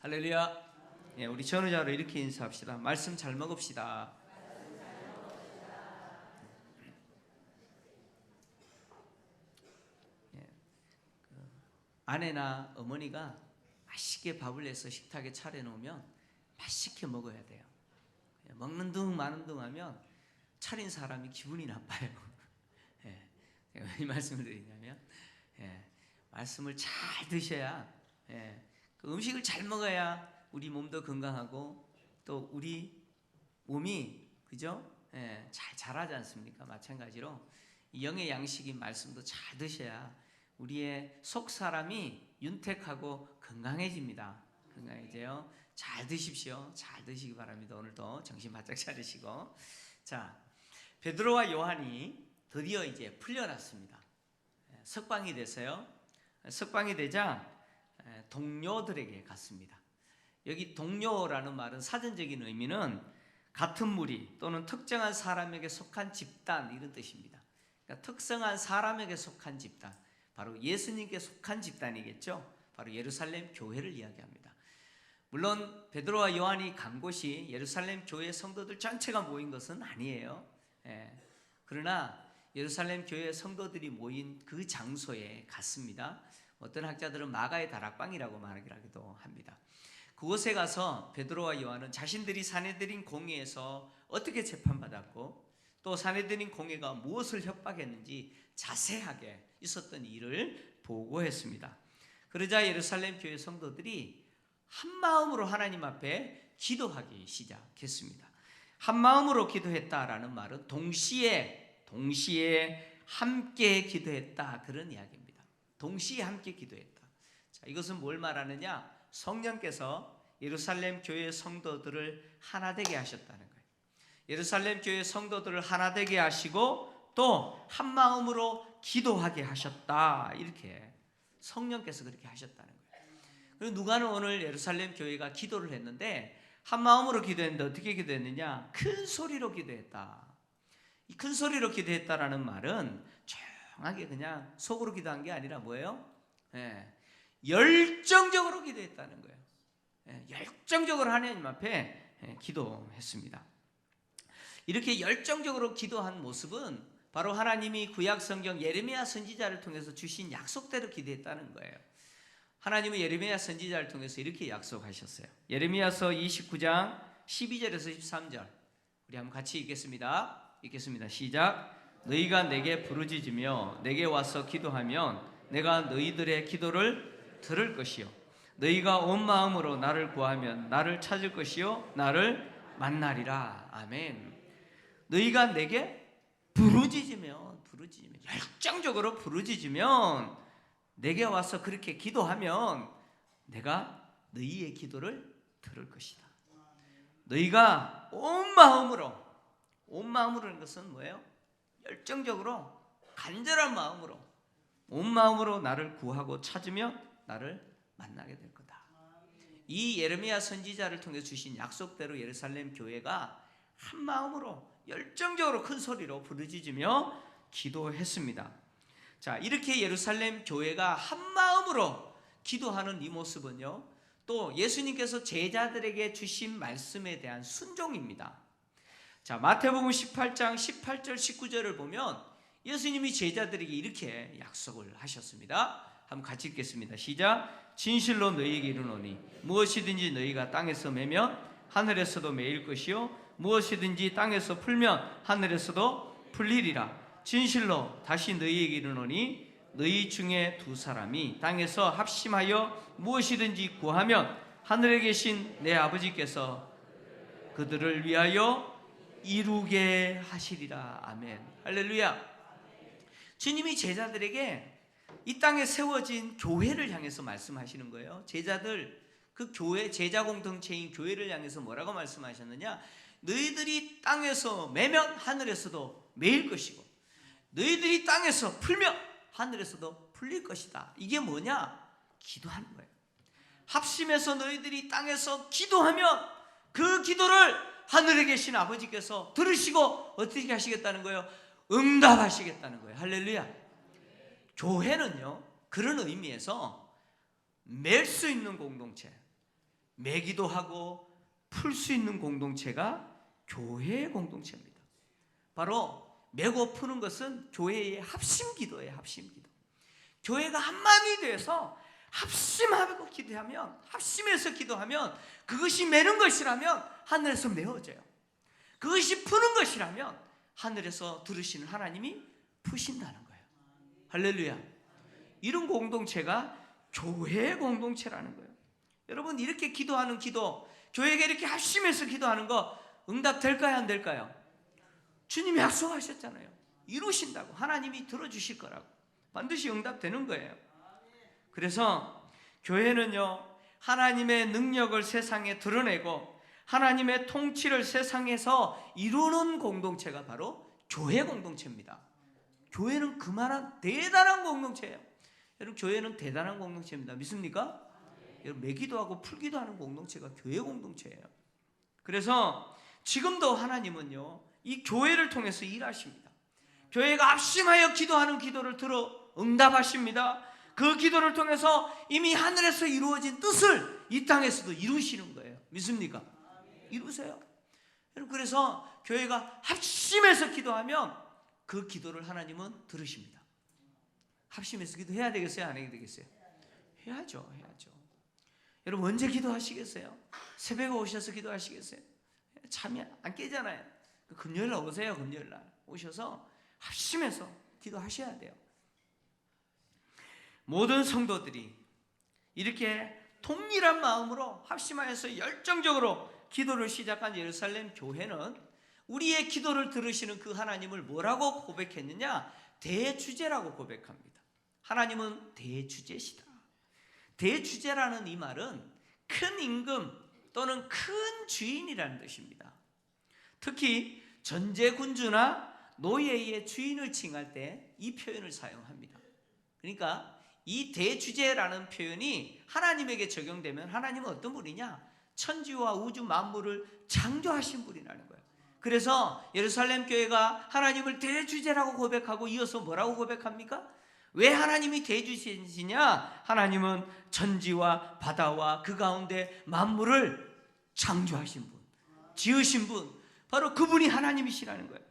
할렐루야. 예, 우리 전우자로 이렇게 인사합시다. 말씀 잘 먹읍시다. 예, 아내나 어머니가 맛있게 밥을 내서 식탁에 차려놓으면 맛있게 먹어야 돼요. 먹는 둥 마는 둥 하면 차린 사람이 기분이 나빠요. 예, 제가 이 말씀을 드리냐면 말씀을 잘 드셔야 그 음식을 잘 먹어야 우리 몸도 건강하고 또 우리 몸이 그죠? 잘 자라지 않습니까? 마찬가지로 이 영의 양식인 말씀도 잘 드셔야 우리의 속 사람이 윤택하고 건강해집니다. 건강해져요. 잘 드십시오. 잘 드시기 바랍니다. 오늘도 정신 바짝 차리시고. 자, 베드로와 요한이 드디어 이제 풀려났습니다. 석방이 됐어요. 석방이 되자 동료들에게 갔습니다. 여기 동료라는 말은 사전적인 의미는 같은 무리 또는 특정한 사람에게 속한 집단 이런 뜻입니다. 그러니까 특성한 사람에게 속한 집단, 바로 예수님께 속한 집단이겠죠. 바로 예루살렘 교회를 이야기합니다. 물론 베드로와 요한이 간 곳이 예루살렘 교회 성도들 전체가 모인 것은 아니에요. 그러나 예루살렘 교회 성도들이 모인 그 장소에 갔습니다. 어떤 학자들은 마가의 다락방이라고 말하기도 합니다. 그곳에 가서 베드로와 요한은 자신들이 사내들인 공회에서 어떻게 재판받았고 또 사내들인 공회가 무엇을 협박했는지 자세하게 있었던 일을 보고했습니다. 그러자 예루살렘 교회 성도들이 한 마음으로 하나님 앞에 기도하기 시작했습니다. 한 마음으로 기도했다라는 말은 동시에 함께 기도했다 그런 이야기입니다. 동시에 함께 기도했다. 자, 이것은 뭘 말하느냐? 성령께서 예루살렘 교회 성도들을 하나 되게 하셨다는 거예요. 예루살렘 교회 성도들을 하나 되게 하시고 또 한 마음으로 기도하게 하셨다. 이렇게 성령께서 그렇게 하셨다는 거예요. 그리고 누가는 오늘 예루살렘 교회가 기도를 했는데 한 마음으로 기도했는데 어떻게 기도했느냐? 큰 소리로 기도했다. 이 큰 소리로 기도했다라는 말은 조용하게 그냥 속으로 기도한 게 아니라 뭐예요? 열정적으로 기도했다는 거예요. 열정적으로 하나님 앞에 기도했습니다. 이렇게 열정적으로 기도한 모습은 바로 하나님이 구약 성경 예레미야 선지자를 통해서 주신 약속대로 기도했다는 거예요. 하나님은 예레미야 선지자를 통해서 이렇게 약속하셨어요. 예레미야서 29장 12절에서 13절 우리 한번 같이 읽겠습니다. 시작. 너희가 내게 부르짖으며 내게 와서 기도하면 내가 너희들의 기도를 들을 것이요 너희가 온 마음으로 나를 구하면 나를 찾을 것이요 나를 만나리라. 아멘. 너희가 내게 부르짖으면 열정적으로 부르짖으면 내게 와서 그렇게 기도하면 내가 너희의 기도를 들을 것이다. 너희가 온 마음으로라는 것은 뭐예요? 열정적으로 간절한 마음으로 온 마음으로 나를 구하고 찾으면 나를 만나게 될 거다. 이 예레미야 선지자를 통해 주신 약속대로 예루살렘 교회가 한 마음으로 열정적으로 큰 소리로 부르짖으며 기도했습니다. 자, 이렇게 예루살렘 교회가 한 마음으로 기도하는 이 모습은요, 또 예수님께서 제자들에게 주신 말씀에 대한 순종입니다. 자, 마태복음 18장 18절 19절을 보면 예수님이 제자들에게 이렇게 약속을 하셨습니다. 한번 같이 읽겠습니다. 시작. 진실로 너희에게 이르노니 무엇이든지 너희가 땅에서 매면 하늘에서도 매일 것이요 무엇이든지 땅에서 풀면 하늘에서도 풀리리라. 진실로 다시 너희에게 이르노니 너희 중에 두 사람이 땅에서 합심하여 무엇이든지 구하면 하늘에 계신 내 아버지께서 그들을 위하여 이루게 하시리라. 아멘. 할렐루야. 주님이 제자들에게 이 땅에 세워진 교회를 향해서 말씀하시는 거예요. 제자들, 그 교회, 제자 공동체인 교회를 향해서 뭐라고 말씀하셨느냐? 너희들이 땅에서 매면 하늘에서도 매일 것이고 너희들이 땅에서 풀면 하늘에서도 풀릴 것이다. 이게 뭐냐? 기도하는 거예요. 합심해서 너희들이 땅에서 기도하면 그 기도를 하늘에 계신 아버지께서 들으시고 어떻게 하시겠다는 거예요? 응답하시겠다는 거예요. 할렐루야. 교회는요, 그런 의미에서 맬 수 있는 공동체, 매기도 하고 풀 수 있는 공동체가 교회의 공동체입니다. 바로 매고 푸는 것은 교회의 합심기도예요. 합심기도. 교회가 한마음이 돼서 합심하고 기도하면, 합심해서 기도하면, 그것이 매는 것이라면 하늘에서 메워져요. 그것이 푸는 것이라면 하늘에서 들으시는 하나님이 푸신다는 거예요. 할렐루야. 이런 공동체가 교회의 공동체라는 거예요. 여러분, 이렇게 기도하는 기도, 교회가 이렇게 합심해서 기도하는 거 응답될까요? 안 될까요? 주님이 약속하셨잖아요. 이루신다고. 하나님이 들어주실 거라고. 반드시 응답되는 거예요. 그래서 교회는요, 하나님의 능력을 세상에 드러내고 하나님의 통치를 세상에서 이루는 공동체가 바로 교회 공동체입니다. 교회는 그만한 대단한 공동체예요. 여러분, 교회는 대단한 공동체입니다. 믿습니까? 여러분, 매기도 하고 풀기도 하는 공동체가 교회 공동체예요. 그래서 지금도 하나님은요, 이 교회를 통해서 일하십니다. 교회가 합심하여 기도하는 기도를 들어 응답하십니다. 그 기도를 통해서 이미 하늘에서 이루어진 뜻을 이 땅에서도 이루시는 거예요. 믿습니까? 이루세요. 여러분, 그래서 교회가 합심해서 기도하면 그 기도를 하나님은 들으십니다. 합심해서 기도해야 되겠어요? 안 해야 되겠어요? 해야죠. 여러분, 언제 기도하시겠어요? 새벽에 오셔서 기도하시겠어요? 잠이 안 깨잖아요. 금요일날 오세요. 금요일날 오셔서 합심해서 기도하셔야 돼요. 모든 성도들이 이렇게 동일한 마음으로 합심하여서 열정적으로 기도를 시작한 예루살렘 교회는 우리의 기도를 들으시는 그 하나님을 뭐라고 고백했느냐? 대주제라고 고백합니다. 하나님은 대주제시다. 대주제라는 이 말은 큰 임금 또는 큰 주인이라는 뜻입니다. 특히 전제군주나 노예의 주인을 칭할 때 이 표현을 사용합니다. 그러니까 이 대주제라는 표현이 하나님에게 적용되면 하나님은 어떤 분이냐? 천지와 우주 만물을 창조하신 분이라는 거예요. 그래서 예루살렘 교회가 하나님을 대주제라고 고백하고 이어서 뭐라고 고백합니까? 왜 하나님이 대주제이시냐? 하나님은 천지와 바다와 그 가운데 만물을 창조하신 분, 지으신 분, 바로 그분이 하나님이시라는 거예요.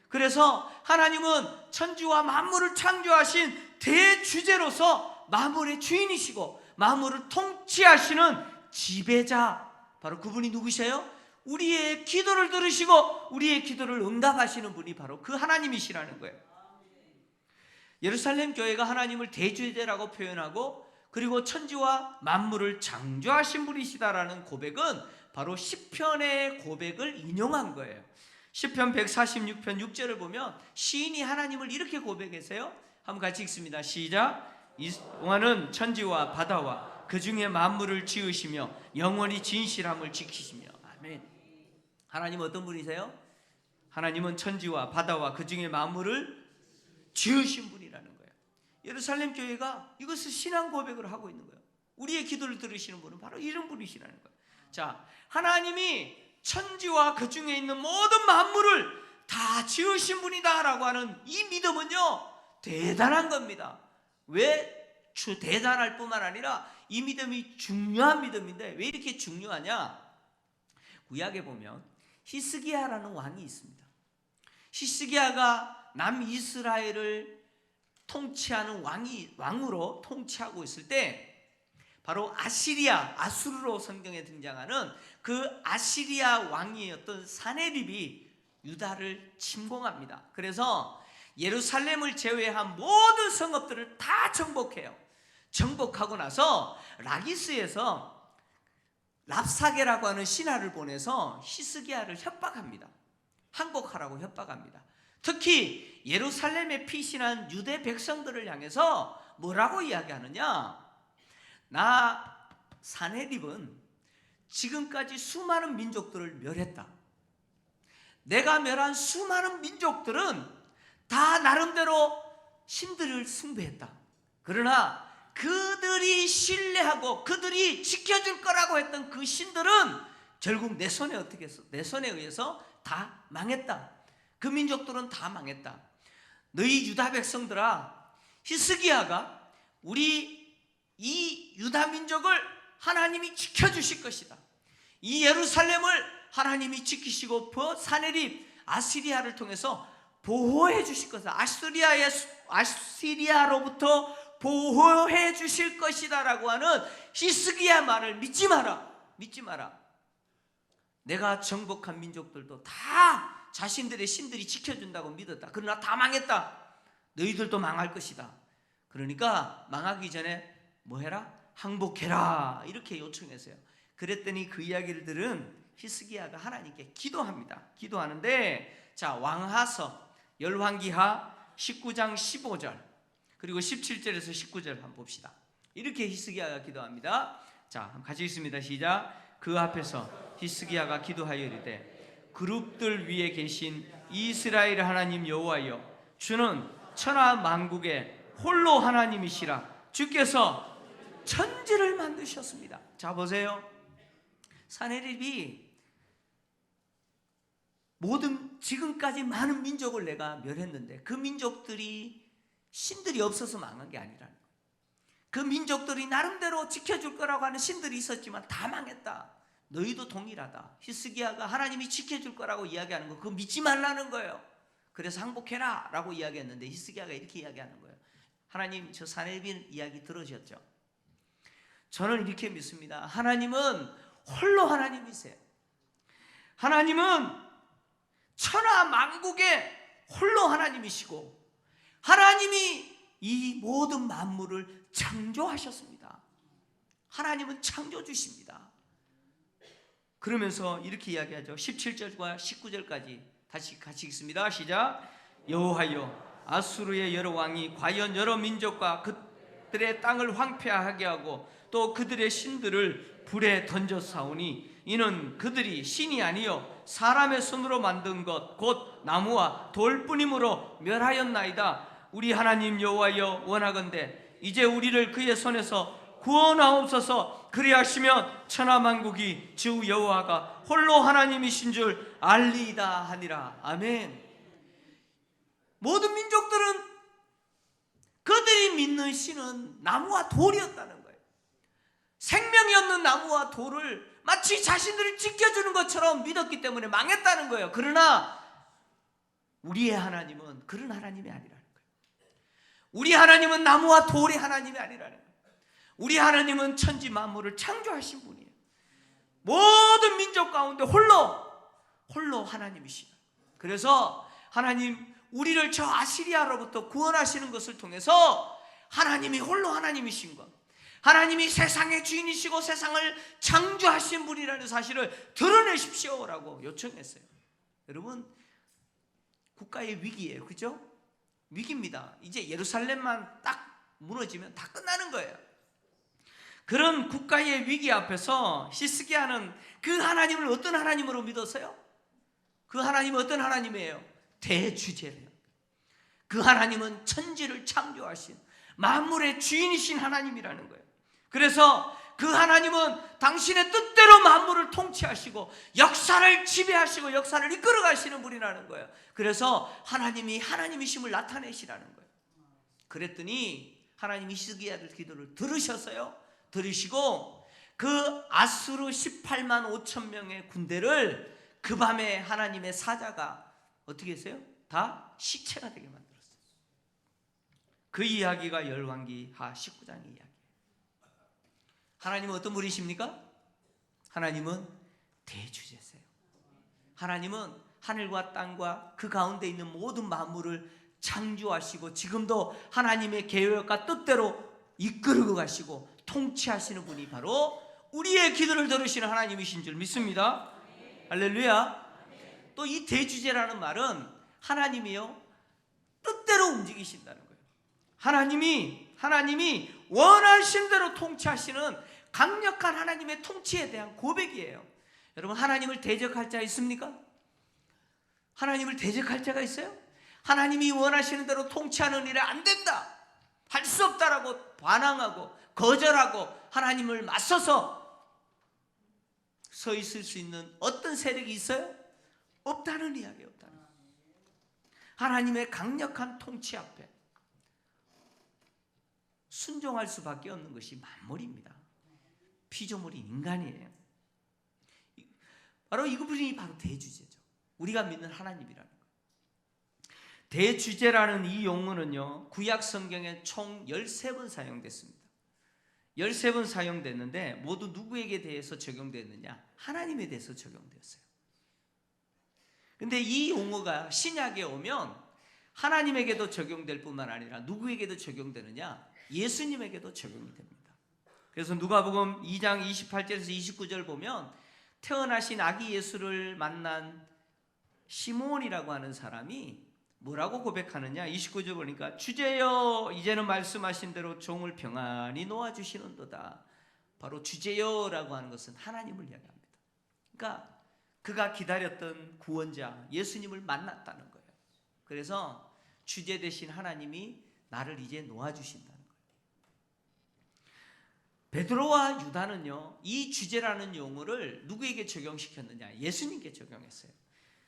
그래서 하나님은 천지와 만물을 창조하신 대주제로서 만물의 주인이시고 만물을 통치하시는 지배자, 바로 그분이 누구세요? 우리의 기도를 들으시고 우리의 기도를 응답하시는 분이 바로 그 하나님이시라는 거예요. 예루살렘 교회가 하나님을 대주제라고 표현하고 그리고 천지와 만물을 창조하신 분이시다라는 고백은 바로 시편의 고백을 인용한 거예요. 시편 146편 6절을 보면 시인이 하나님을 이렇게 고백했어요. 한번 같이 읽습니다. 시작. 여호와는 천지와 바다와 그 중에 만물을 지으시며 영원히 진실함을 지키시며. 아멘. 하나님은 어떤 분이세요? 하나님은 천지와 바다와 그 중에 만물을 지으신 분이라는 거예요. 예루살렘 교회가 이것을 신앙 고백을 하고 있는 거예요. 우리의 기도를 들으시는 분은 바로 이런 분이시라는 거예요. 자, 하나님이 천지와 그 중에 있는 모든 만물을 다 지으신 분이다라고 하는 이 믿음은요, 대단한 겁니다. 왜 대단할 뿐만 아니라 이 믿음이 중요한 믿음인데 왜 이렇게 중요하냐? 구약에 보면 히스기야라는 왕이 있습니다. 히스기야가 남이스라엘을 통치하는 왕으로 통치하고 있을 때 바로 아수르로 성경에 등장하는 그 아시리아 왕이었던 사네립이 유다를 침공합니다. 그래서 예루살렘을 제외한 모든 성읍들을 다 정복해요. 정복하고 나서 라기스에서 랍사게라고 하는 신하를 보내서 히스기야를 협박합니다. 항복하라고 협박합니다. 특히 예루살렘에 피신한 유대 백성들을 향해서 뭐라고 이야기하느냐? 나 사네립은 지금까지 수많은 민족들을 멸했다. 내가 멸한 수많은 민족들은 다 나름대로 신들을 숭배했다. 그러나 그들이 신뢰하고 그들이 지켜줄 거라고 했던 그 신들은 결국 내 손에 어떻게 했어? 내 손에 의해서 다 망했다. 그 민족들은 다 망했다. 너희 유다 백성들아, 히스기야가 우리 이 유다 민족을 하나님이 지켜주실 것이다. 이 예루살렘을 하나님이 지키시고 사내립 아시리아를 통해서 보호해 주실 것이다. 아시리아로부터 보호해 주실 것이다 라고 하는 히스기야 말을 믿지 마라. 믿지 마라. 내가 정복한 민족들도 다 자신들의 신들이 지켜준다고 믿었다. 그러나 다 망했다. 너희들도 망할 것이다. 그러니까 망하기 전에 뭐 해라? 항복해라. 이렇게 요청했어요. 그랬더니 그 이야기를 들은 히스기야가 하나님께 기도합니다. 기도하는데 자, 왕하서 열왕기하 19장 15절 그리고 17절에서 19절 한번 봅시다. 이렇게 히스기야가 기도합니다. 자, 같이 읽습니다. 시작. 그 앞에서 히스기야가 기도하여 이르되 그룹들 위에 계신 이스라엘 하나님 여호와여, 주는 천하 만국의 홀로 하나님이시라. 주께서 천지를 만드셨습니다. 자, 보세요. 사내립이 모든 지금까지 많은 민족을 내가 멸했는데 그 민족들이 신들이 없어서 망한 게 아니라는 거예요. 그 민족들이 나름대로 지켜줄 거라고 하는 신들이 있었지만 다 망했다. 너희도 동일하다. 히스기야가 하나님이 지켜줄 거라고 이야기하는 거 그거 믿지 말라는 거예요. 그래서 항복해라 라고 이야기했는데 히스기야가 이렇게 이야기하는 거예요. 하나님, 저 사내립 이야기 들으셨죠? 저는 이렇게 믿습니다. 하나님은 홀로 하나님이세요. 하나님은 천하 만국의 홀로 하나님이시고 하나님이 이 모든 만물을 창조하셨습니다. 하나님은 창조주십니다. 그러면서 이렇게 이야기하죠. 17절과 19절까지 다시 같이 읽습니다. 시작. 여호와여, 아수르의 여러 왕이 과연 여러 민족과 그들의 땅을 황폐하게 하고 또 그들의 신들을 불에 던져사오니 이는 그들이 신이 아니요 사람의 손으로 만든 것 곧 나무와 돌뿐이므로 멸하였나이다. 우리 하나님 여호와여, 원하건대 이제 우리를 그의 손에서 구원하옵소서. 그리하시면 천하만국이 주 여호와가 홀로 하나님이신 줄 알리이다 하니라. 아멘. 모든 민족들은 그들이 믿는 신은 나무와 돌이었다는 거예요. 생명이 없는 나무와 돌을 마치 자신들을 지켜주는 것처럼 믿었기 때문에 망했다는 거예요. 그러나 우리의 하나님은 그런 하나님이 아니라는 거예요. 우리 하나님은 나무와 돌의 하나님이 아니라는 거예요. 우리 하나님은 천지 만물을 창조하신 분이에요. 모든 민족 가운데 홀로 하나님이시다. 그래서 하나님, 우리를 저 아시리아로부터 구원하시는 것을 통해서 하나님이 홀로 하나님이신 것, 하나님이 세상의 주인이시고 세상을 창조하신 분이라는 사실을 드러내십시오라고 요청했어요. 여러분, 국가의 위기예요. 그죠? 위기입니다. 이제 예루살렘만 딱 무너지면 다 끝나는 거예요. 그런 국가의 위기 앞에서 히스기야는 그 하나님을 어떤 하나님으로 믿었어요? 그 하나님은 어떤 하나님이에요? 대주제예요. 그 하나님은 천지를 창조하신 만물의 주인이신 하나님이라는 거예요. 그래서 그 하나님은 당신의 뜻대로 만물을 통치하시고 역사를 지배하시고 역사를 이끌어 가시는 분이라는 거예요. 그래서 하나님이 하나님이심을 나타내시라는 거예요. 그랬더니 하나님이 히스기야의 기도를 들으셨어요. 들으시고 그 아수르 18만 5천 명의 군대를 그 밤에 하나님의 사자가 어떻게 했어요? 다 시체가 되게 만들었어요. 그 이야기가 열왕기하 19장의 이야기예요. 하나님은 어떤 분이십니까? 하나님은 대주제세요. 하나님은 하늘과 땅과 그 가운데 있는 모든 만물을 창조하시고 지금도 하나님의 계획과 뜻대로 이끌고 가시고 통치하시는 분이 바로 우리의 기도를 들으시는 하나님이신 줄 믿습니다. 할렐루야. 또 이 대주제라는 말은 하나님이요 뜻대로 움직이신다는 거예요. 하나님이 원하신 대로 통치하시는 강력한 하나님의 통치에 대한 고백이에요. 여러분, 하나님을 대적할 자 있습니까? 하나님을 대적할 자가 있어요? 하나님이 원하시는 대로 통치하는 일에 안 된다, 할 수 없다라고 반항하고 거절하고 하나님을 맞서서 서 있을 수 있는 어떤 세력이 있어요? 없다는 이야기예요. 없다는. 하나님의 강력한 통치 앞에 순종할 수밖에 없는 것이 만물입니다. 피조물인 인간이에요. 바로 이분이 바로 대주제죠. 우리가 믿는 하나님이라는 거예요. 대주제라는 이 용어는요, 구약 성경에 총 13번 사용됐습니다. 13번 사용됐는데 모두 누구에게 대해서 적용됐느냐? 하나님에 대해서 적용되었어요. 근데 이 용어가 신약에 오면 하나님에게도 적용될 뿐만 아니라 누구에게도 적용되느냐? 예수님에게도 적용이 됩니다. 그래서 누가복음 2장 28절에서 29절 보면 태어나신 아기 예수를 만난 시몬이라고 하는 사람이 뭐라고 고백하느냐? 29절 보니까 주제여 이제는 말씀하신 대로 종을 평안히 놓아주시는도다. 바로 주제여라고 하는 것은 하나님을 이야기합니다. 그러니까 그가 기다렸던 구원자 예수님을 만났다는 거예요. 그래서 주제 되신 하나님이 나를 이제 놓아주신다는 거예요. 베드로와 유다는요, 이 주제라는 용어를 누구에게 적용시켰느냐? 예수님께 적용했어요.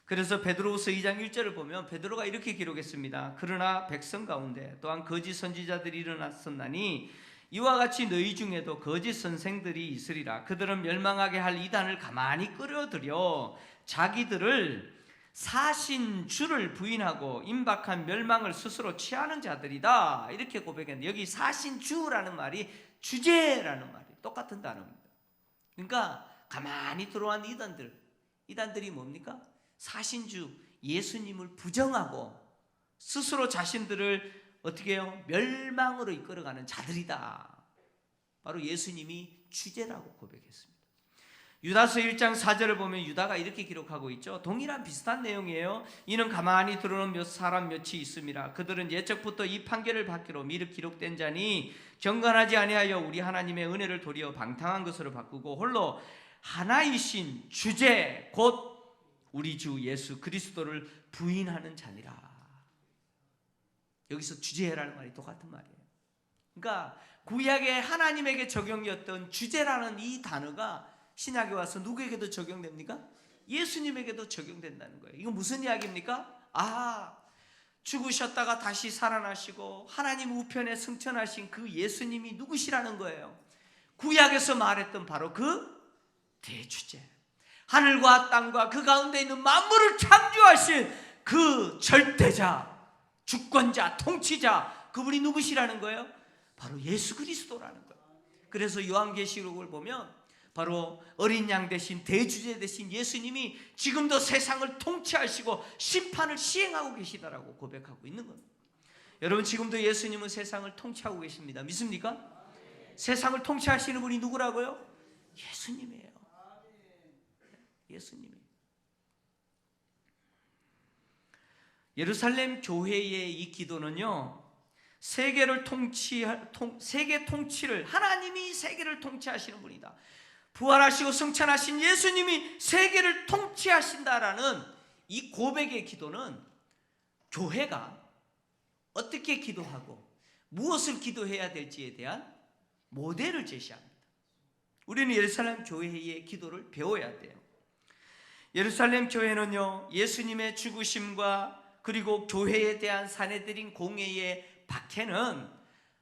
그래서 베드로후서 2장 1절을 보면 베드로가 이렇게 기록했습니다. 그러나 백성 가운데 또한 거짓 선지자들이 일어났었나니 이와 같이 너희 중에도 거짓 선생들이 있으리라. 그들은 멸망하게 할 이단을 가만히 끌어들여 자기들을 사신 주를 부인하고 임박한 멸망을 스스로 취하는 자들이다. 이렇게 고백했는데 여기 사신 주라는 말이 주제라는 말이 똑같은 단어입니다. 그러니까 가만히 들어온 이단들이 뭡니까? 사신주 예수님을 부정하고 스스로 자신들을 어떻게 해요? 멸망으로 이끌어가는 자들이다. 바로 예수님이 주제라고 고백했습니다. 유다서 1장 4절을 보면 유다가 이렇게 기록하고 있죠. 동일한 비슷한 내용이에요. 이는 가만히 들어오는 몇 사람 몇이 있음이라. 그들은 예적부터 이 판결을 받기로 미리 기록된 자니 경건하지 아니하여 우리 하나님의 은혜를 도리어 방탕한 것으로 바꾸고 홀로 하나이신 주제 곧 우리 주 예수 그리스도를 부인하는 자니라. 여기서 주제라는 말이 똑같은 말이에요. 그러니까 구약의 하나님에게 적용이었던 주제라는 이 단어가 신약에 와서 누구에게도 적용됩니까? 예수님에게도 적용된다는 거예요. 이건 무슨 이야기입니까? 죽으셨다가 다시 살아나시고 하나님 우편에 승천하신 그 예수님이 누구시라는 거예요. 구약에서 말했던 바로 그 대주제, 하늘과 땅과 그 가운데 있는 만물을 창조하신 그 절대자, 주권자, 통치자, 그분이 누구시라는 거예요? 바로 예수 그리스도라는 거예요. 그래서 요한계시록을 보면 바로 어린 양 대신 대주제 대신 예수님이 지금도 세상을 통치하시고 심판을 시행하고 계시다라고 고백하고 있는 겁니다. 여러분, 지금도 예수님은 세상을 통치하고 계십니다. 믿습니까? 세상을 통치하시는 분이 누구라고요? 예수님이에요. 예수님이에요. 예루살렘 교회의 이 기도는요, 세계 통치를 하나님이 세계를 통치하시는 분이다. 부활하시고 승천하신 예수님이 세계를 통치하신다라는 이 고백의 기도는 교회가 어떻게 기도하고 무엇을 기도해야 될지에 대한 모델을 제시합니다. 우리는 예루살렘 교회의 기도를 배워야 돼요. 예루살렘 교회는요, 예수님의 죽으심과 그리고 교회에 대한 사내들인 공회의 박해는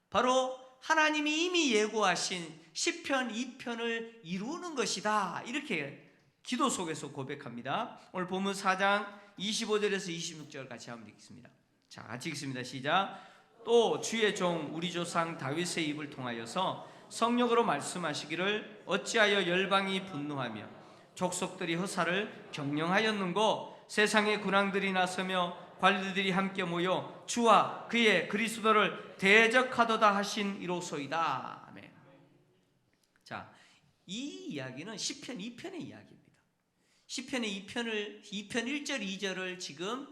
바로 하나님이 이미 예고하신 시편 2편을 이루는 것이다. 이렇게 기도 속에서 고백합니다. 오늘 본문 4장 25절에서 26절 같이 한번 읽겠습니다. 자, 같이 읽습니다. 시작. 또 주의 종 우리 조상 다윗의 입을 통하여서 성령으로 말씀하시기를 어찌하여 열방이 분노하며 족속들이 허사를 경영하였는고 세상의 군왕들이 나서며 관리들이 함께 모여 주와 그의 그리스도를 대적하도다 하신 이로소이다. 아멘. 자, 이 이야기는 시편 2편의 이야기입니다. 시편의 2편 1절 2절을 지금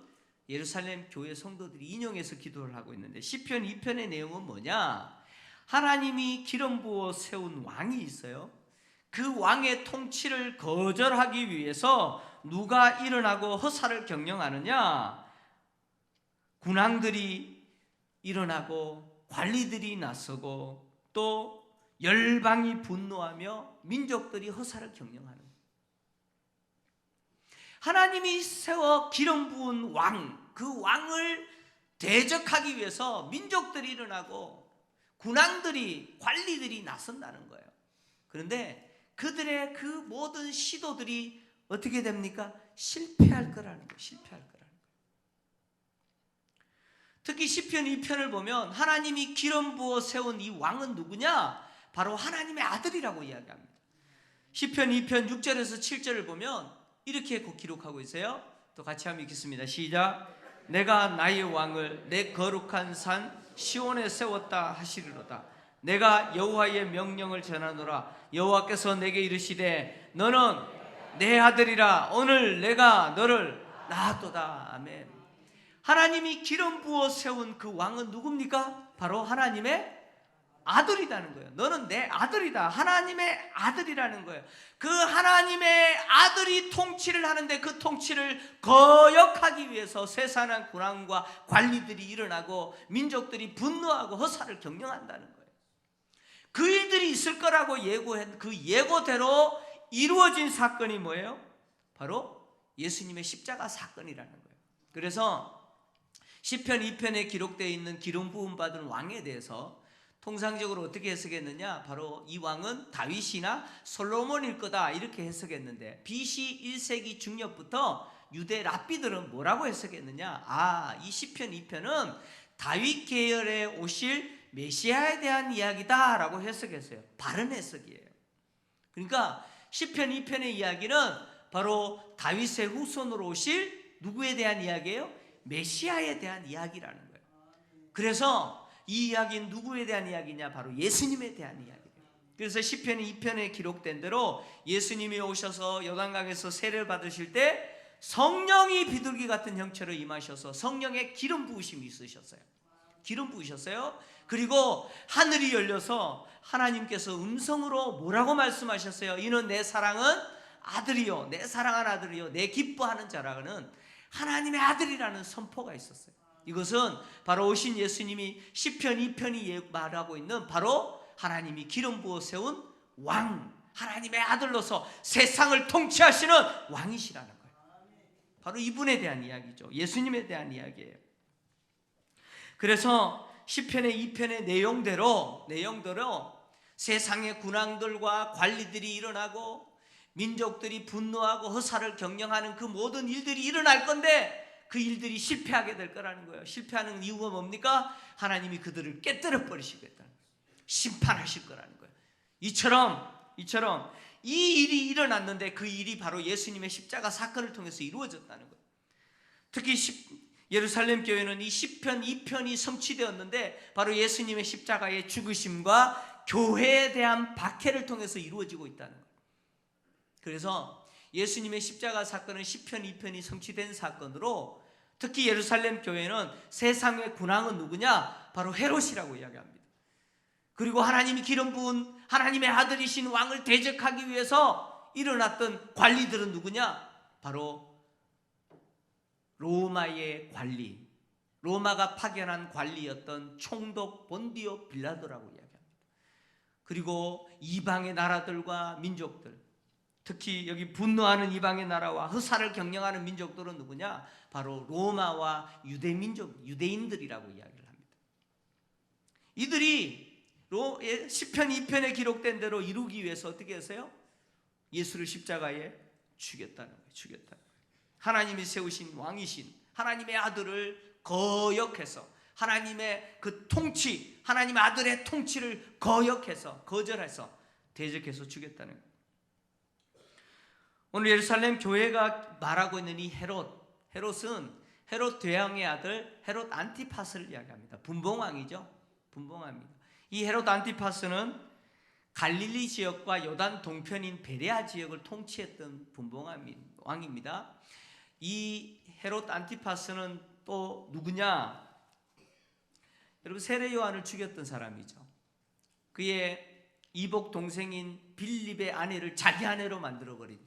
예루살렘 교회 성도들이 인용해서 기도를 하고 있는데 시편 2편의 내용은 뭐냐? 하나님이 기름 부어 세운 왕이 있어요. 그 왕의 통치를 거절하기 위해서 누가 일어나고 허사를 경영하느냐? 군왕들이 일어나고 관리들이 나서고 또 열방이 분노하며 민족들이 허사를 경영하는 거예요. 하나님이 세워 기름 부은 왕, 그 왕을 대적하기 위해서 민족들이 일어나고 군왕들이 관리들이 나선다는 거예요. 그런데 그들의 그 모든 시도들이 어떻게 됩니까? 실패할 거라는 거예요. 실패할 거라는 거예요. 특히 시편 2편을 보면 하나님이 기름 부어 세운 이 왕은 누구냐? 바로 하나님의 아들이라고 이야기합니다. 시편 2편 6절에서 7절을 보면 이렇게 기록하고 있어요. 또 같이 한번 읽겠습니다. 시작. 내가 나의 왕을 내 거룩한 산 시온에 세웠다 하시리로다. 내가 여호와의 명령을 전하노라. 여호와께서 내게 이르시되 너는 내 아들이라. 오늘 내가 너를 낳았도다. 아멘. 하나님이 기름 부어 세운 그 왕은 누굽니까? 바로 하나님의 아들이라는 거예요. 너는 내 아들이다. 하나님의 아들이라는 거예요. 그 하나님의 아들이 통치를 하는데 그 통치를 거역하기 위해서 세상의 군왕과 관리들이 일어나고 민족들이 분노하고 허사를 경영한다는 거예요. 그 일들이 있을 거라고 예고한 그 예고대로 이루어진 사건이 뭐예요? 바로 예수님의 십자가 사건이라는 거예요. 그래서 시편 2편에 기록되어 있는 기름 부음 받은 왕에 대해서 통상적으로 어떻게 해석했느냐? 바로 이 왕은 다윗이나 솔로몬일 거다 이렇게 해석했는데 BC 1세기 중엽부터 유대 랍비들은 뭐라고 해석했느냐? 이 시편 2편은 다윗 계열에 오실 메시아에 대한 이야기다 라고 해석했어요. 바른 해석이에요. 그러니까 시편 2편의 이야기는 바로 다윗의 후손으로 오실 누구에 대한 이야기예요? 메시아에 대한 이야기라는 거예요. 그래서 이 이야기는 누구에 대한 이야기냐? 바로 예수님에 대한 이야기예요. 그래서 시편 2편에 기록된 대로 예수님이 오셔서 요단강에서 세례를 받으실 때 성령이 비둘기 같은 형체로 임하셔서 성령의 기름 부으심이 있으셨어요. 기름 부으셨어요. 그리고 하늘이 열려서 하나님께서 음성으로 뭐라고 말씀하셨어요? 이는 내 사랑은 아들이요, 내 사랑한 아들이요, 내 기뻐하는 자라는 하나님의 아들이라는 선포가 있었어요. 이것은 바로 오신 예수님이 시편 2편이 말하고 있는 바로 하나님이 기름 부어 세운 왕, 하나님의 아들로서 세상을 통치하시는 왕이시라는 거예요. 바로 이분에 대한 이야기죠. 예수님에 대한 이야기예요. 그래서 시편의 2편의 내용대로 세상의 군왕들과 관리들이 일어나고 민족들이 분노하고 허사를 경영하는 그 모든 일들이 일어날 건데 그 일들이 실패하게 될 거라는 거예요. 실패하는 이유가 뭡니까? 하나님이 그들을 깨뜨려 버리시겠다는 거예요. 심판하실 거라는 거예요. 이처럼 이 일이 일어났는데 그 일이 바로 예수님의 십자가 사건을 통해서 이루어졌다는 거예요. 특히 예루살렘 교회는 이 시편 2편이 성취되었는데 바로 예수님의 십자가의 죽으심과 교회에 대한 박해를 통해서 이루어지고 있다는 거예요. 그래서 예수님의 십자가 사건은 시편 2편이 성취된 사건으로 특히 예루살렘 교회는 세상의 군왕은 누구냐? 바로 헤롯이라고 이야기합니다. 그리고 하나님이 기름 부은 하나님의 아들이신 왕을 대적하기 위해서 일어났던 관리들은 누구냐? 바로 로마의 관리, 로마가 파견한 관리였던 총독 본디오 빌라도라고 이야기합니다. 그리고 이방의 나라들과 민족들, 특히 여기 분노하는 이방의 나라와 허사를 경영하는 민족들은 누구냐? 바로 로마와 유대인들이라고 이야기를 합니다. 이들이 시편 2편에 기록된 대로 이루기 위해서 어떻게 했어요? 예수를 십자가에 죽였다는 거예요. 죽였다는 거예요. 하나님이 세우신 왕이신 하나님의 아들을 거역해서 하나님의 그 통치, 하나님의 아들의 통치를 거역해서 거절해서 대적해서 죽였다는 거예요. 오늘 예루살렘 교회가 말하고 있는 이 헤롯은 헤롯 대왕의 아들 헤롯 안티파스를 이야기합니다. 분봉왕이죠. 분봉왕입니다. 이 헤롯 안티파스는 갈릴리 지역과 요단 동편인 베레아 지역을 통치했던 분봉왕입니다. 이 헤롯 안티파스는 또 누구냐? 여러분, 세례 요한을 죽였던 사람이죠. 그의 이복 동생인 빌립의 아내를 자기 아내로 만들어버린,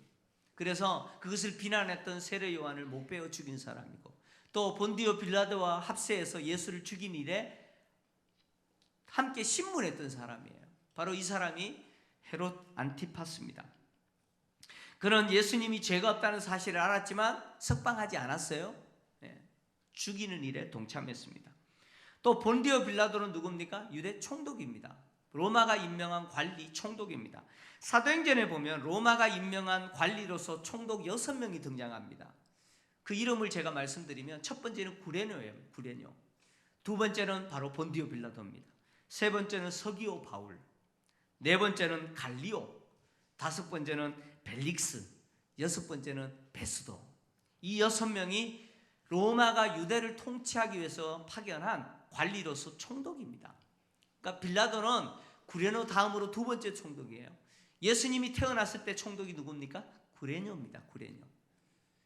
그래서 그것을 비난했던 세례 요한을 못 베어 죽인 사람이고, 또 본디오 빌라도와 합세해서 예수를 죽인 일에 함께 신문했던 사람이에요. 바로 이 사람이 헤롯 안티파스입니다. 그는 예수님이 죄가 없다는 사실을 알았지만 석방하지 않았어요. 죽이는 일에 동참했습니다. 또 본디오 빌라도는 누굽니까? 유대 총독입니다. 로마가 임명한 관리 총독입니다. 사도행전에 보면 로마가 임명한 관리로서 총독 6명이 등장합니다. 그 이름을 제가 말씀드리면 첫 번째는 구레뇨예요. 구레뇨. 두 번째는 바로 본디오 빌라도입니다. 세 번째는 서기오 바울, 네 번째는 갈리오, 다섯 번째는 벨릭스, 여섯 번째는 베스도. 이 6명이 로마가 유대를 통치하기 위해서 파견한 관리로서 총독입니다. 그러니까 빌라도는 구레뇨 다음으로 두 번째 총독이에요. 예수님이 태어났을 때 총독이 누굽니까? 구레뇨입니다. 구레뇨.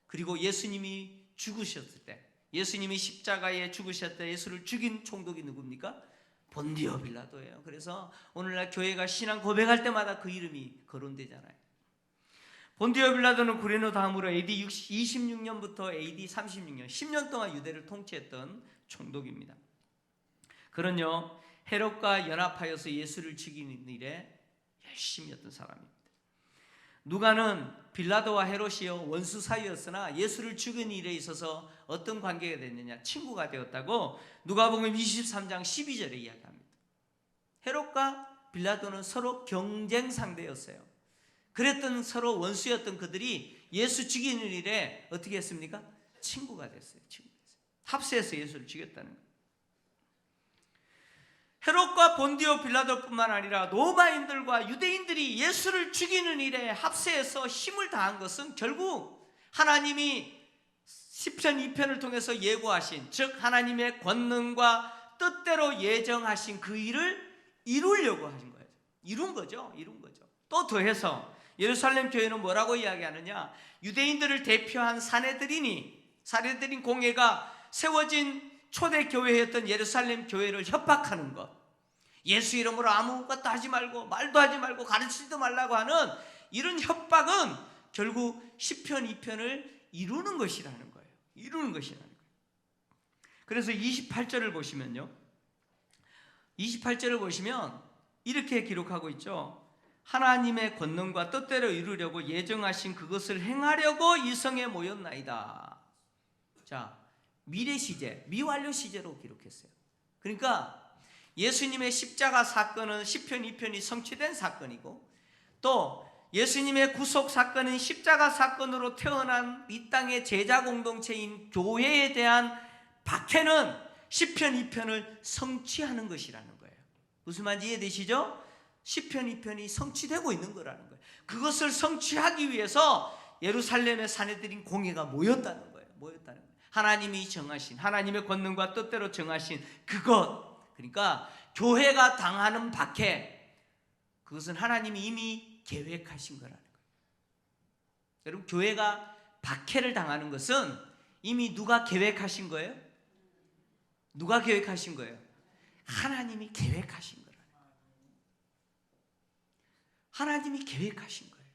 그리고 예수님이 죽으셨을 때, 예수님이 십자가에 죽으셨을 때 예수를 죽인 총독이 누굽니까? 본디오 빌라도예요. 그래서 오늘날 교회가 신앙 고백할 때마다 그 이름이 거론되잖아요. 본디오 빌라도는 구레뇨 다음으로 AD 26년부터 AD 36년 10년 동안 유대를 통치했던 총독입니다. 그는요 헤롯과 연합하여서 예수를 죽이는 일에 열심히 했던 사람입니다. 누가는 빌라도와 헤롯이요 원수 사이였으나 예수를 죽이는 일에 있어서 어떤 관계가 됐느냐, 친구가 되었다고 누가복음 23장 12절에 이야기합니다. 헤롯과 빌라도는 서로 경쟁 상대였어요. 그랬던 서로 원수였던 그들이 예수 죽이는 일에 어떻게 했습니까? 친구가 됐어요. 합세해서 예수를 죽였다는 거예요. 헤롯과 본디오 빌라도뿐만 아니라 로마인들과 유대인들이 예수를 죽이는 일에 합세해서 힘을 다한 것은 결국 하나님이 시편 2편을 통해서 예고하신, 즉 하나님의 권능과 뜻대로 예정하신 그 일을 이루려고 하신 거예요. 이룬 거죠. 또 더해서 예루살렘 교회는 뭐라고 이야기하느냐, 유대인들을 대표한 사내들인 공회가 세워진 초대 교회였던 예루살렘 교회를 협박하는 것, 예수 이름으로 아무것도 하지 말고 말도 하지 말고 가르치지도 말라고 하는 이런 협박은 결국 시편 2편을 이루는 것이라는 거예요. 그래서 28절을 보시면요, 28절을 보시면 이렇게 기록하고 있죠. 하나님의 권능과 뜻대로 이루려고 예정하신 그것을 행하려고 이 성에 모였나이다. 자, 미래 시제, 미완료 시제로 기록했어요. 그러니까 예수님의 십자가 사건은 시편 2편이 성취된 사건이고, 또 예수님의 구속 사건은 십자가 사건으로 태어난 이 땅의 제자 공동체인 교회에 대한 박해는 시편 2편을 성취하는 것이라는 거예요. 무슨 말인지 이해되시죠? 시편 2편이 성취되고 있는 거라는 거예요. 그것을 성취하기 위해서 예루살렘의 사내들인 공회가 모였다는 거예요. 하나님이 정하신, 하나님의 권능과 뜻대로 정하신 그것, 그러니까 교회가 당하는 박해, 그것은 하나님이 이미 계획하신 거라는 거예요. 여러분, 교회가 박해를 당하는 것은 이미 누가 계획하신 거예요? 누가 계획하신 거예요? 하나님이 계획하신 거라는 거예요. 하나님이 계획하신 거예요.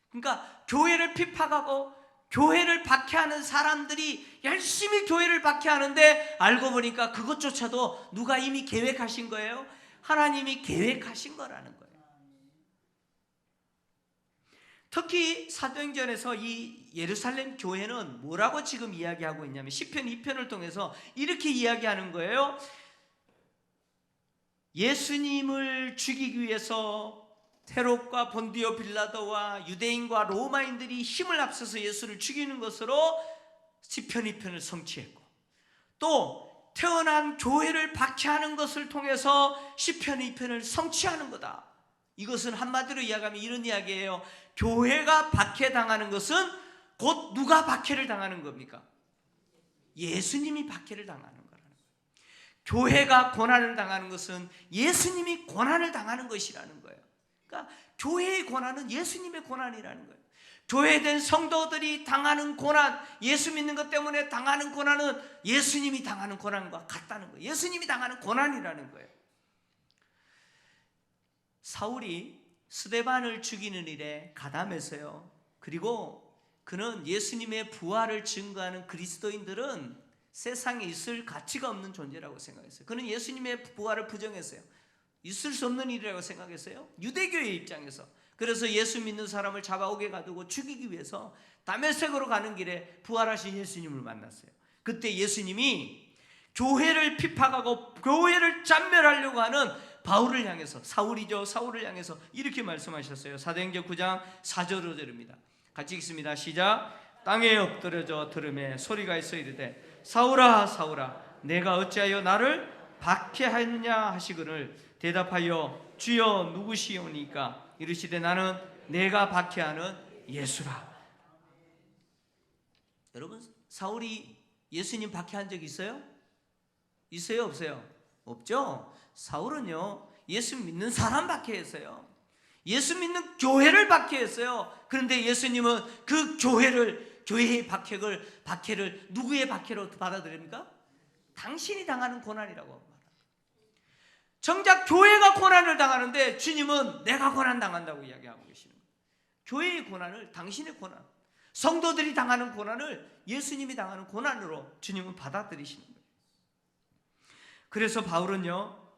그러니까 교회를 핍박하고 교회를 박해하는 사람들이 열심히 교회를 박해하는데 알고 보니까 그것조차도 누가 이미 계획하신 거예요? 하나님이 계획하신 거라는 거예요. 특히 사도행전에서 이 예루살렘 교회는 뭐라고 지금 이야기하고 있냐면 시편 2편을 통해서 이렇게 이야기하는 거예요. 예수님을 죽이기 위해서 헤롯과 본디오 빌라도와 유대인과 로마인들이 힘을 합쳐서 예수를 죽이는 것으로 시편 2편을 성취했고, 또 태어난 교회를 박해하는 것을 통해서 시편 2편을 성취하는 거다. 이것은 한마디로 이야기하면 이런 이야기예요. 교회가 박해당하는 것은 곧 누가 박해를 당하는 겁니까? 예수님이 박해를 당하는 거라는 거예요. 교회가 고난을 당하는 것은 예수님이 고난을 당하는 것이라는 거예요. 그러니까 교회의 고난은 예수님의 고난이라는 거예요. 교회된 성도들이 당하는 고난, 예수 믿는 것 때문에 당하는 고난은 예수님이 당하는 고난과 같다는 거예요. 예수님이 당하는 고난이라는 거예요. 사울이 스데반을 죽이는 일에 가담해서요, 그리고 그는 예수님의 부활을 증거하는 그리스도인들은 세상에 있을 가치가 없는 존재라고 생각했어요. 그는 예수님의 부활을 부정했어요. 있을 수 없는 일이라고 생각했어요, 유대교의 입장에서. 그래서 예수 믿는 사람을 잡아오게 가두고 죽이기 위해서 다메섹으로 가는 길에 부활하신 예수님을 만났어요. 그때 예수님이 교회를 핍박하고 교회를 잔멸하려고 하는 바울을 향해서, 사울이죠. 사울을 향해서 이렇게 말씀하셨어요. 사도행전 9장 4절 5절입니다. 같이 읽습니다. 시작. 땅에 엎드려져 들음에 소리가 있어 이르되 사울아 사울아 내가 어찌하여 나를 박해하였냐 하시거늘 대답하여 주여 누구시오니까 이르시되 나는 내가 박해하는 예수라. 여러분, 사울이 예수님 박해한 적 있어요? 있어요 없어요? 없죠. 사울은요 예수 믿는 사람 박해했어요. 예수 믿는 교회를 박해했어요. 그런데 예수님은 그 교회의 박해를 누구의 박해로 받아들입니까? 당신이 당하는 고난이라고 합니다. 정작 교회가 고난을 당하는데 주님은 내가 고난 당한다고 이야기하고 계시는 거예요. 교회의 고난을, 당신의 고난, 성도들이 당하는 고난을 예수님이 당하는 고난으로 주님은 받아들이시는 거예요. 그래서 바울은요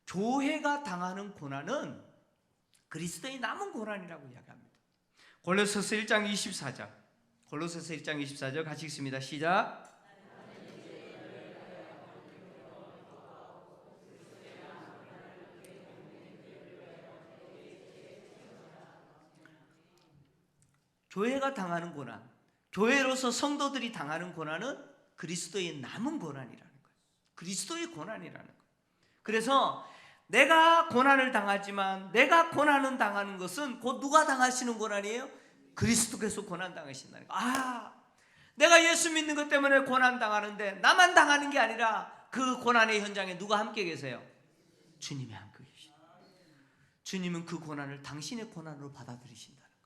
교회가 당하는 고난은 그리스도의 남은 고난이라고 이야기합니다. 골로새서 1장 24절, 골로새서 1장 24절 같이 읽습니다. 시작. 교회가 당하는 고난, 교회로서 성도들이 당하는 고난은 그리스도의 남은 고난이라는 거예요. 그리스도의 고난이라는 거예요. 그래서 내가 고난을 당하지만 내가 고난을 당하는 것은 곧 누가 당하시는 고난이에요? 그리스도께서 고난 당하신다는 거예요. 내가 예수 믿는 것 때문에 고난 당하는데 나만 당하는 게 아니라 그 고난의 현장에 누가 함께 계세요? 주님이 함께 계십니다. 주님은 그 고난을 당신의 고난으로 받아들이신다는 거예요.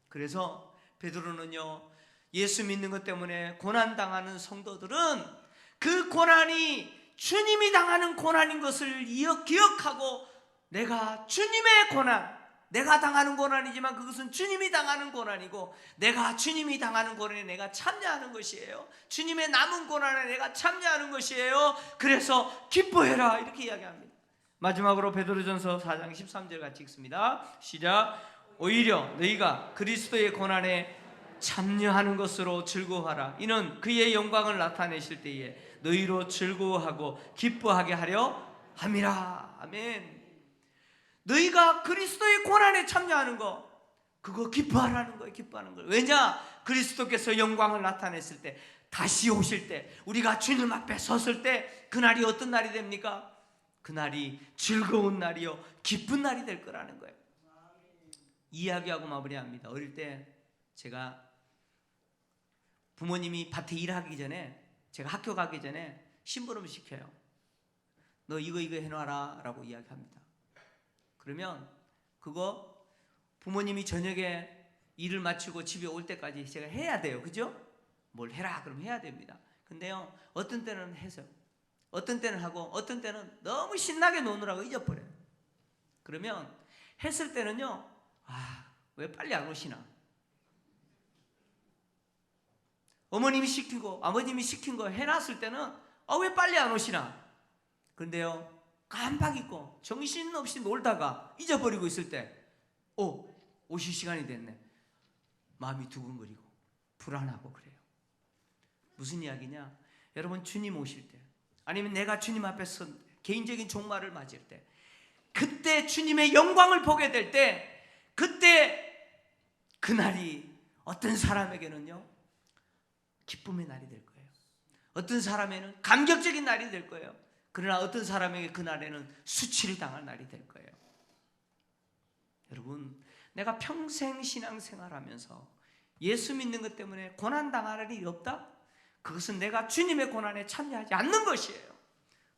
그래서 베드로는요 예수 믿는 것 때문에 고난 당하는 성도들은 그 고난이 주님이 당하는 고난인 것을 기억하고 내가 주님의 고난, 내가 당하는 고난이지만 그것은 주님이 당하는 고난이고 내가 주님이 당하는 고난에 내가 참여하는 것이에요. 주님의 남은 고난에 내가 참여하는 것이에요. 그래서 기뻐해라 이렇게 이야기합니다. 마지막으로 베드로전서 4장 13절 같이 읽습니다. 시작. 오히려 너희가 그리스도의 고난에 참여하는 것으로 즐거워하라. 이는 그의 영광을 나타내실 때에 너희로 즐거워하고 기뻐하게 하려 함이라. 아멘. 너희가 그리스도의 고난에 참여하는 거, 그거 기뻐하라는 거예요. 기뻐하는 거예요. 왜냐? 그리스도께서 영광을 나타냈을 때, 다시 오실 때, 우리가 주님 앞에 섰을 때 그날이 어떤 날이 됩니까? 그날이 즐거운 날이요 기쁜 날이 될 거라는 거예요. 이야기하고 마무리합니다. 어릴 때 제가 부모님이 밭에 일하기 전에, 제가 학교 가기 전에 심부름 시켜요. 너 이거 해놔라 라고 이야기합니다. 그러면 그거 부모님이 저녁에 일을 마치고 집에 올 때까지 제가 해야 돼요. 그죠? 뭘 해라 그럼 해야 됩니다. 근데요 어떤 때는 해서, 어떤 때는 하고, 어떤 때는 너무 신나게 노느라고 잊어버려요. 그러면 했을 때는요 왜 빨리 안 오시나? 어머님이 시키고 아버님이 시킨 거 해놨을 때는 왜 빨리 안 오시나? 그런데요 깜빡 잊고 정신없이 놀다가 잊어버리고 있을 때 오실 시간이 됐네. 마음이 두근거리고 불안하고 그래요. 무슨 이야기냐? 여러분 주님 오실 때, 아니면 내가 주님 앞에 선 개인적인 종말을 맞을 때, 그때 주님의 영광을 보게 될 때, 그때 그날이 어떤 사람에게는요 기쁨의 날이 될 거예요. 어떤 사람에게는 감격적인 날이 될 거예요. 그러나 어떤 사람에게 그날에는 수치를 당할 날이 될 거예요. 여러분, 내가 평생 신앙생활하면서 예수 믿는 것 때문에 고난당할 일이 없다? 그것은 내가 주님의 고난에 참여하지 않는 것이에요.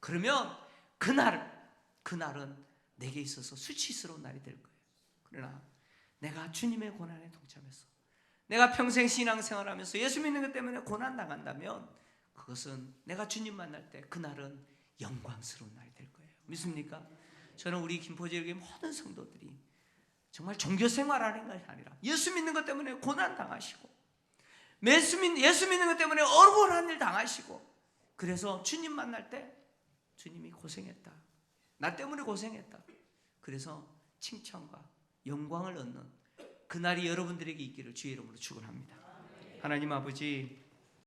그러면 그날은 내게 있어서 수치스러운 날이 될 거예요. 그러나 내가 주님의 고난에 동참해서 내가 평생 신앙생활하면서 예수 믿는 것 때문에 고난당한다면 그것은 내가 주님 만날 때 그날은 영광스러운 날이 될 거예요. 믿습니까? 저는 우리 김포지역의 모든 성도들이 정말 종교생활하는 것이 아니라 예수 믿는 것 때문에 고난당하시고 예수 믿는 것 때문에 억울한 일 당하시고, 그래서 주님 만날 때 주님이 고생했다, 나 때문에 고생했다, 그래서 칭찬과 영광을 얻는 그날이 여러분들에게 있기를 주의 이름으로 축원합니다. 하나님 아버지,